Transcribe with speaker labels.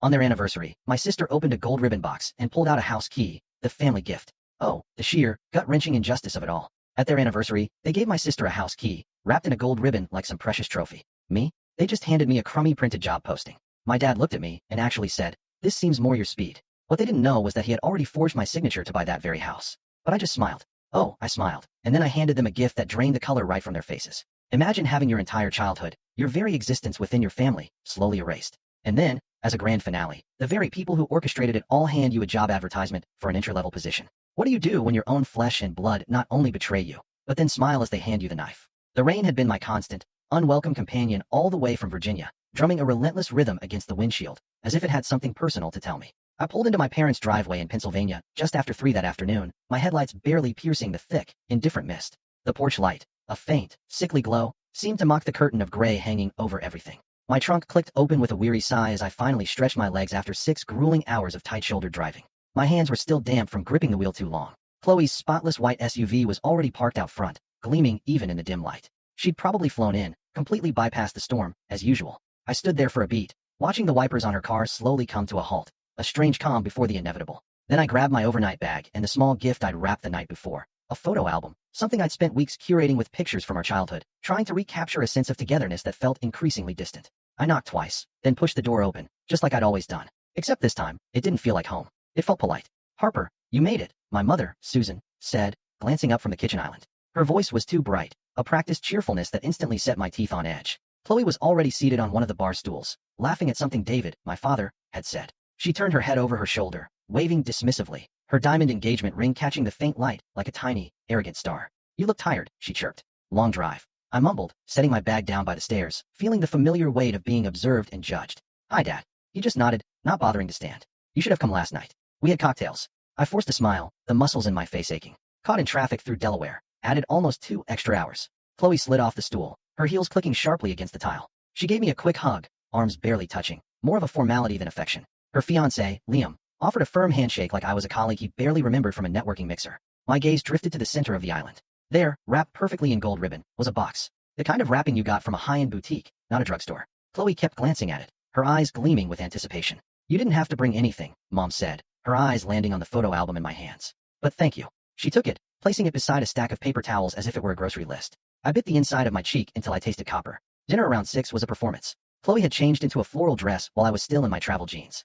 Speaker 1: On their anniversary, my sister opened a gold ribbon box and pulled out a house key, the family gift. Oh, the sheer, gut-wrenching injustice of it all. At their anniversary, they gave my sister a house key, wrapped in a gold ribbon like some precious trophy. Me? They just handed me a crummy printed job posting. My dad looked at me and actually said, "This seems more your speed." What they didn't know was that he had already forged my signature to buy that very house. But I just smiled. Oh, I smiled. And then I handed them a gift that drained the color right from their faces. Imagine having your entire childhood, your very existence within your family, slowly erased. And then, as a grand finale, the very people who orchestrated it all hand you a job advertisement for an entry-level position. What do you do when your own flesh and blood not only betray you, but then smile as they hand you the knife? The rain had been my constant, unwelcome companion all the way from Virginia, drumming a relentless rhythm against the windshield, as if it had something personal to tell me. I pulled into my parents' driveway in Pennsylvania just after 3 that afternoon, my headlights barely piercing the thick, indifferent mist. The porch light, a faint, sickly glow, seemed to mock the curtain of gray hanging over everything. My trunk clicked open with a weary sigh as I finally stretched my legs after 6 grueling hours of tight-shouldered driving. My hands were still damp from gripping the wheel too long. Chloe's spotless white SUV was already parked out front, gleaming even in the dim light. She'd probably flown in, completely bypassed the storm, as usual. I stood there for a beat, watching the wipers on her car slowly come to a halt, a strange calm before the inevitable. Then I grabbed my overnight bag and the small gift I'd wrapped the night before, a photo album, something I'd spent weeks curating with pictures from our childhood, trying to recapture a sense of togetherness that felt increasingly distant. I knocked twice, then pushed the door open, just like I'd always done. Except this time, it didn't feel like home. It felt polite. "Harper, you made it," my mother, Susan, said, glancing up from the kitchen island. Her voice was too bright, a practiced cheerfulness that instantly set my teeth on edge. Chloe was already seated on one of the bar stools, laughing at something David, my father, had said. She turned her head over her shoulder, waving dismissively, her diamond engagement ring catching the faint light like a tiny, arrogant star. "You look tired," she chirped. "Long drive," I mumbled, setting my bag down by the stairs, feeling the familiar weight of being observed and judged. "Hi, Dad." He just nodded, not bothering to stand. "You should have come last night. We had cocktails." I forced a smile, the muscles in my face aching. Caught in traffic through Delaware, added almost 2 extra hours. Chloe slid off the stool, her heels clicking sharply against the tile. She gave me a quick hug, arms barely touching, more of a formality than affection. Her fiancé, Liam, offered a firm handshake like I was a colleague he barely remembered from a networking mixer. My gaze drifted to the center of the island. There, wrapped perfectly in gold ribbon, was a box. The kind of wrapping you got from a high-end boutique, not a drugstore. Chloe kept glancing at it, her eyes gleaming with anticipation. "You didn't have to bring anything," Mom said, her eyes landing on the photo album in my hands. "But thank you." She took it, placing it beside a stack of paper towels as if it were a grocery list. I bit the inside of my cheek until I tasted copper. Dinner around 6 was a performance. Chloe had changed into a floral dress while I was still in my travel jeans.